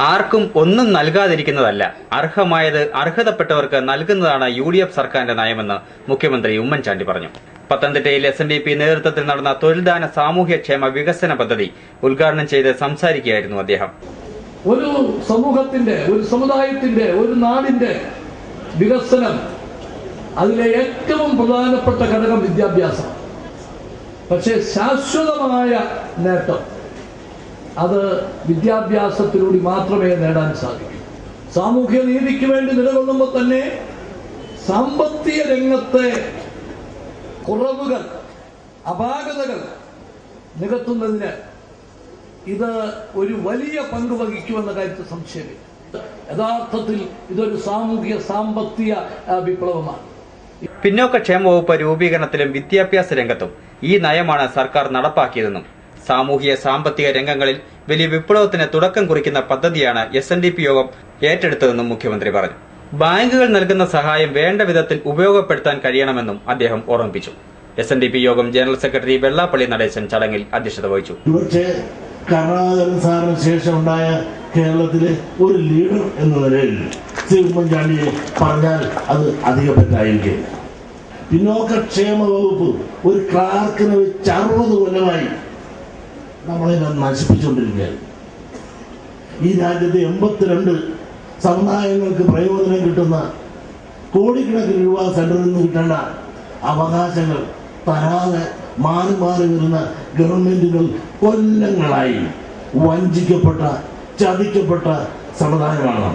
ആർക്കും ഒന്നും നൽകാതിരിക്കുന്നതല്ല, അർഹമായത് അർഹതപ്പെട്ടവർക്ക് നൽകുന്നതാണ് UDF സർക്കാരിന്റെ നയമെന്ന് മുഖ്യമന്ത്രി ഉമ്മൻചാണ്ടി പറഞ്ഞു. പത്തനംതിട്ടയിൽ SNDP നേതൃത്വത്തിൽ നടന്ന തൊഴിൽദാന സാമൂഹ്യക്ഷേമ വികസന പദ്ധതി ഉദ്ഘാടനം ചെയ്ത് സംസാരിക്കുകയായിരുന്നു അദ്ദേഹം. ഒരു സമൂഹത്തിന്റെ, ഒരു സമുദായത്തിന്റെ, ഒരു നാടിന്റെ വികസനം, അതിലെ ഏറ്റവും പ്രധാനപ്പെട്ട ഘടകം വിദ്യാഭ്യാസം. പക്ഷേ ശാശ്വതമായ നേട്ടം അത് വിദ്യാഭ്യാസത്തിലൂടെ മാത്രമേ നേടാൻ സാധിക്കൂ. സാമൂഹ്യ നീതിക്ക് വേണ്ടി നിലകൊള്ളുമ്പോൾ തന്നെ സാമ്പത്തിക രംഗത്തെ കുറവുകൾ, അപാകതകൾ നികത്തുന്നതിന് ഇത് ഒരു വലിയ പങ്ക് വഹിക്കുമെന്ന കാര്യത്തിൽ സംശയമില്ല. യഥാർത്ഥത്തിൽ ഇതൊരു സാമൂഹ്യ സാമ്പത്തിക വിപ്ലവമാണ്. പിന്നോക്കക്ഷേമ വകുപ്പ് രൂപീകരണത്തിലും വിദ്യാഭ്യാസ രംഗത്തും ഈ നയമാണ് സർക്കാർ നടപ്പാക്കിയതെന്നും സാമൂഹിക സാമ്പത്തിക രംഗങ്ങളിൽ വലിയ വിപ്ലവത്തിന് തുടക്കം കുറിക്കുന്ന പദ്ധതിയാണ് SNDP യോഗം ഏറ്റെടുത്തതെന്നും മുഖ്യമന്ത്രി പറഞ്ഞു. ബാങ്കുകൾ നൽകുന്ന സഹായം വേണ്ട വിധത്തിൽ ഉപയോഗപ്പെടുത്താൻ കഴിയണമെന്നും അദ്ദേഹം ഓർമ്മിപ്പിച്ചു. SNDP യോഗം ജനറൽ സെക്രട്ടറി വെള്ളാപ്പള്ളി നടേശൻ ചടങ്ങിൽ അധ്യക്ഷത വഹിച്ചു. കരുണാകരൻ സാറിന് ശേഷമുണ്ടായ കേരളത്തിലെ ഒരു ലീഡർ എന്ന നിലയിൽ ശ്രീ ഉമ്മൻചാണ്ടിയെ പറഞ്ഞാൽ അത് അധികപ്പറ്റായിരിക്കും. പിന്നോക്കക്ഷേമ വകുപ്പ് ഒരു ക്ലാർക്കിനെ വെച്ച് 60 കൊല്ലമായി നമ്മളിനെ നശിപ്പിച്ചുകൊണ്ടിരിക്കുകയാണ്. ഈ രാജ്യത്തെ 82 സമുദായങ്ങൾക്ക് പ്രയോജനം കിട്ടുന്ന കോടിക്കണക്കിന് രൂപ സെൻട്രലിൽ നിന്ന് കിട്ടേണ്ട അവകാശങ്ങൾ തരാതെ മാറി മാറി വരുന്ന ഗവൺമെന്റുകൾ കൊല്ലങ്ങളായി വഞ്ചിക്കപ്പെട്ട, ചതിക്കപ്പെട്ട സമുദായമാണ്.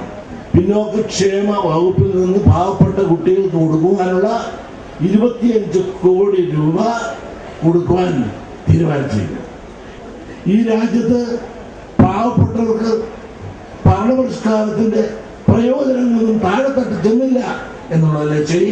പിന്നോക്കക്ഷേമ വകുപ്പിൽ നിന്ന് പാവപ്പെട്ട കുട്ടികൾക്ക് കൊടുക്കുവാനുള്ള 25 കോടി രൂപ കൊടുക്കുവാൻ തീരുമാനിച്ചിരിക്കുന്നു. ഈ രാജ്യത്ത് പാവപ്പെട്ടവർക്ക് ഭരണപരിഷ്കാരത്തിന്റെ പ്രയോജനങ്ങളൊന്നും താഴെത്തട്ട് ചെന്നില്ല എന്നുള്ളതല്ലേ ശരി.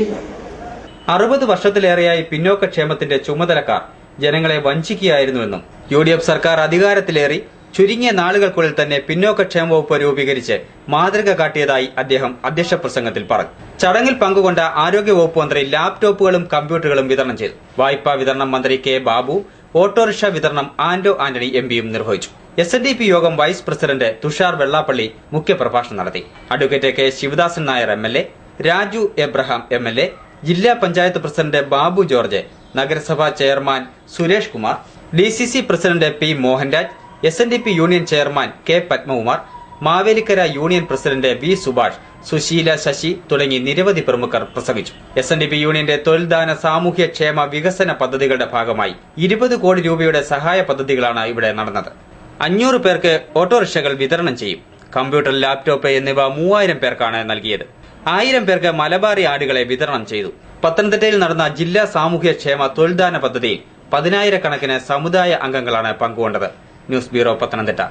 60 വർഷത്തിലേറെയായി പിന്നോക്കക്ഷേമത്തിന്റെ ചുമതലക്കാർ ജനങ്ങളെ വഞ്ചിക്കുകയായിരുന്നുവെന്നും UDF സർക്കാർ അധികാരത്തിലേറി ചുരുങ്ങിയ നാളുകൾക്കുള്ളിൽ തന്നെ പിന്നോക്കക്ഷേമ വകുപ്പ് രൂപീകരിച്ച് മാതൃക കാട്ടിയതായി അദ്ദേഹം അധ്യക്ഷ പ്രസംഗത്തിൽ പറഞ്ഞു. ചടങ്ങിൽ പങ്കുകൊണ്ട ആരോഗ്യവകുപ്പ് മന്ത്രി ലാപ്ടോപ്പുകളും കമ്പ്യൂട്ടറുകളും വിതരണം ചെയ്തു. വായ്പാ വിതരണം മന്ത്രി K. ബാബു, ഓട്ടോറിക്ഷ വിതരണം ആന്റോ ആന്റണി MPയും നിർവഹിച്ചു. SNDP യോഗം വൈസ് പ്രസിഡന്റ് തുഷാർ വെള്ളാപ്പള്ളി മുഖ്യപ്രഭാഷണം നടത്തി. Advocate K. Sivadasan Nair MLA, Raju Abraham MLA, ജില്ലാ പഞ്ചായത്ത് പ്രസിഡന്റ് ബാബു ജോർജ്, നഗരസഭാ chairman Suresh Kumar, DCC president P. Mohanraj, SNDP union chairman K. Padmakumar, Mavelikara union president V. Subhash, Susheela Sasi തുടങ്ങി നിരവധി പ്രമുഖർ പ്രസംഗിച്ചു. SNDP യൂണിയന്റെ തൊഴിൽദാന സാമൂഹ്യ ക്ഷേമ വികസന പദ്ധതികളുടെ ഭാഗമായി 20 കോടി രൂപയുടെ സഹായ പദ്ധതികളാണ് ഇവിടെ നടന്നത്. 500 പേർക്ക് ഓട്ടോറിക്ഷകൾ വിതരണം ചെയ്യും. കമ്പ്യൂട്ടർ, ലാപ്ടോപ്പ് എന്നിവ 3000 പേർക്കാണ് നൽകിയത്. 1000 പേർക്ക് മലബാറി ആടുകളെ വിതരണം ചെയ്തു. പത്തനംതിട്ടയിൽ നടന്ന ജില്ലാ സാമൂഹ്യ ക്ഷേമ തൊഴിൽദാന പദ്ധതിയിൽ 10,000 കണക്കിന് സമുദായ അംഗങ്ങളാണ് പങ്കുകൊണ്ടത്. News bureau, Pathanamthitta.